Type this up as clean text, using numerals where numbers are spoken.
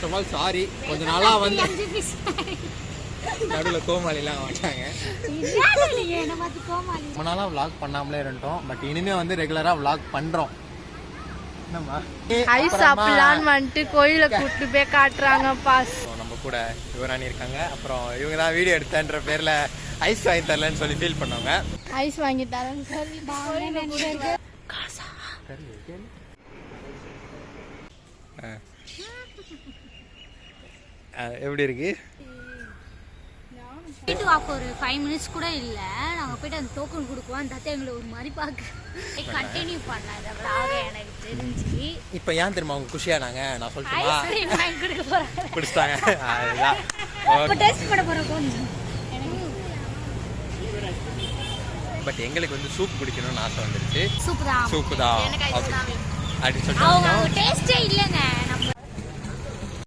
First of all sorry, கொஞ்ச நாளா வந்து நடுவில் கோமாளிலாம் மாட்டாங்க. ரொம்ப நாளாக vlog பண்ணாமலே இருந்தோம். பட் இனிமே வந்து ரெகுலராக vlog பண்ணுறோம். என்னம்மா ஐஸ் சாப்பிடலான்னு வந்துட்டு கோயிலை கூப்பிட்டு போய் காட்டுறாங்க பாஸ். நம்ம கூட யுவராணி இருக்காங்க. அப்புறம் இவங்க தான் வீடியோ எடுத்தேன்ற பேரில் ஐஸ் வாங்கி தரலன்னு சொல்லி ஃபீல் பண்ணுவாங்க. ஐஸ் வாங்கி தரேன்னு சொல்லி எப்படி இருக்கு? போயிட்டு வாப்ப ஒரு 5 minutes கூட இல்ல, நாங்க போயிட்டு அந்த டோக்கன் கொடுக்குவோம். அந்த தாத்தா எங்களை ஒரு மாதிரி பார்க்க கண்டினியூ பண்ணாங்க vlog. எனக்கு தெரிஞ்சு இப்போ ஏன் தெரியுமா அவங்க குஷியானாங்க? நான் சொல்லட்டுமா? ஐஸ்கிரீம் வாங்கி கொடுக்க போறாங்க. பிடிச்சிட்டாங்க. அதுதான் அப்ப டேஸ்ட் பண்ண போறோம் கொஞ்சம். பட் எங்களுக்கு வந்து சூப் குடிக்கணும்னு ஆசை வந்துருச்சு. சூப் தான் சூப்பு தான் எனக்கு ஐஸ் தான் அப்படின்னு அவங்க சொல்லிட்டு டேஸ்டே இல்லைங்க.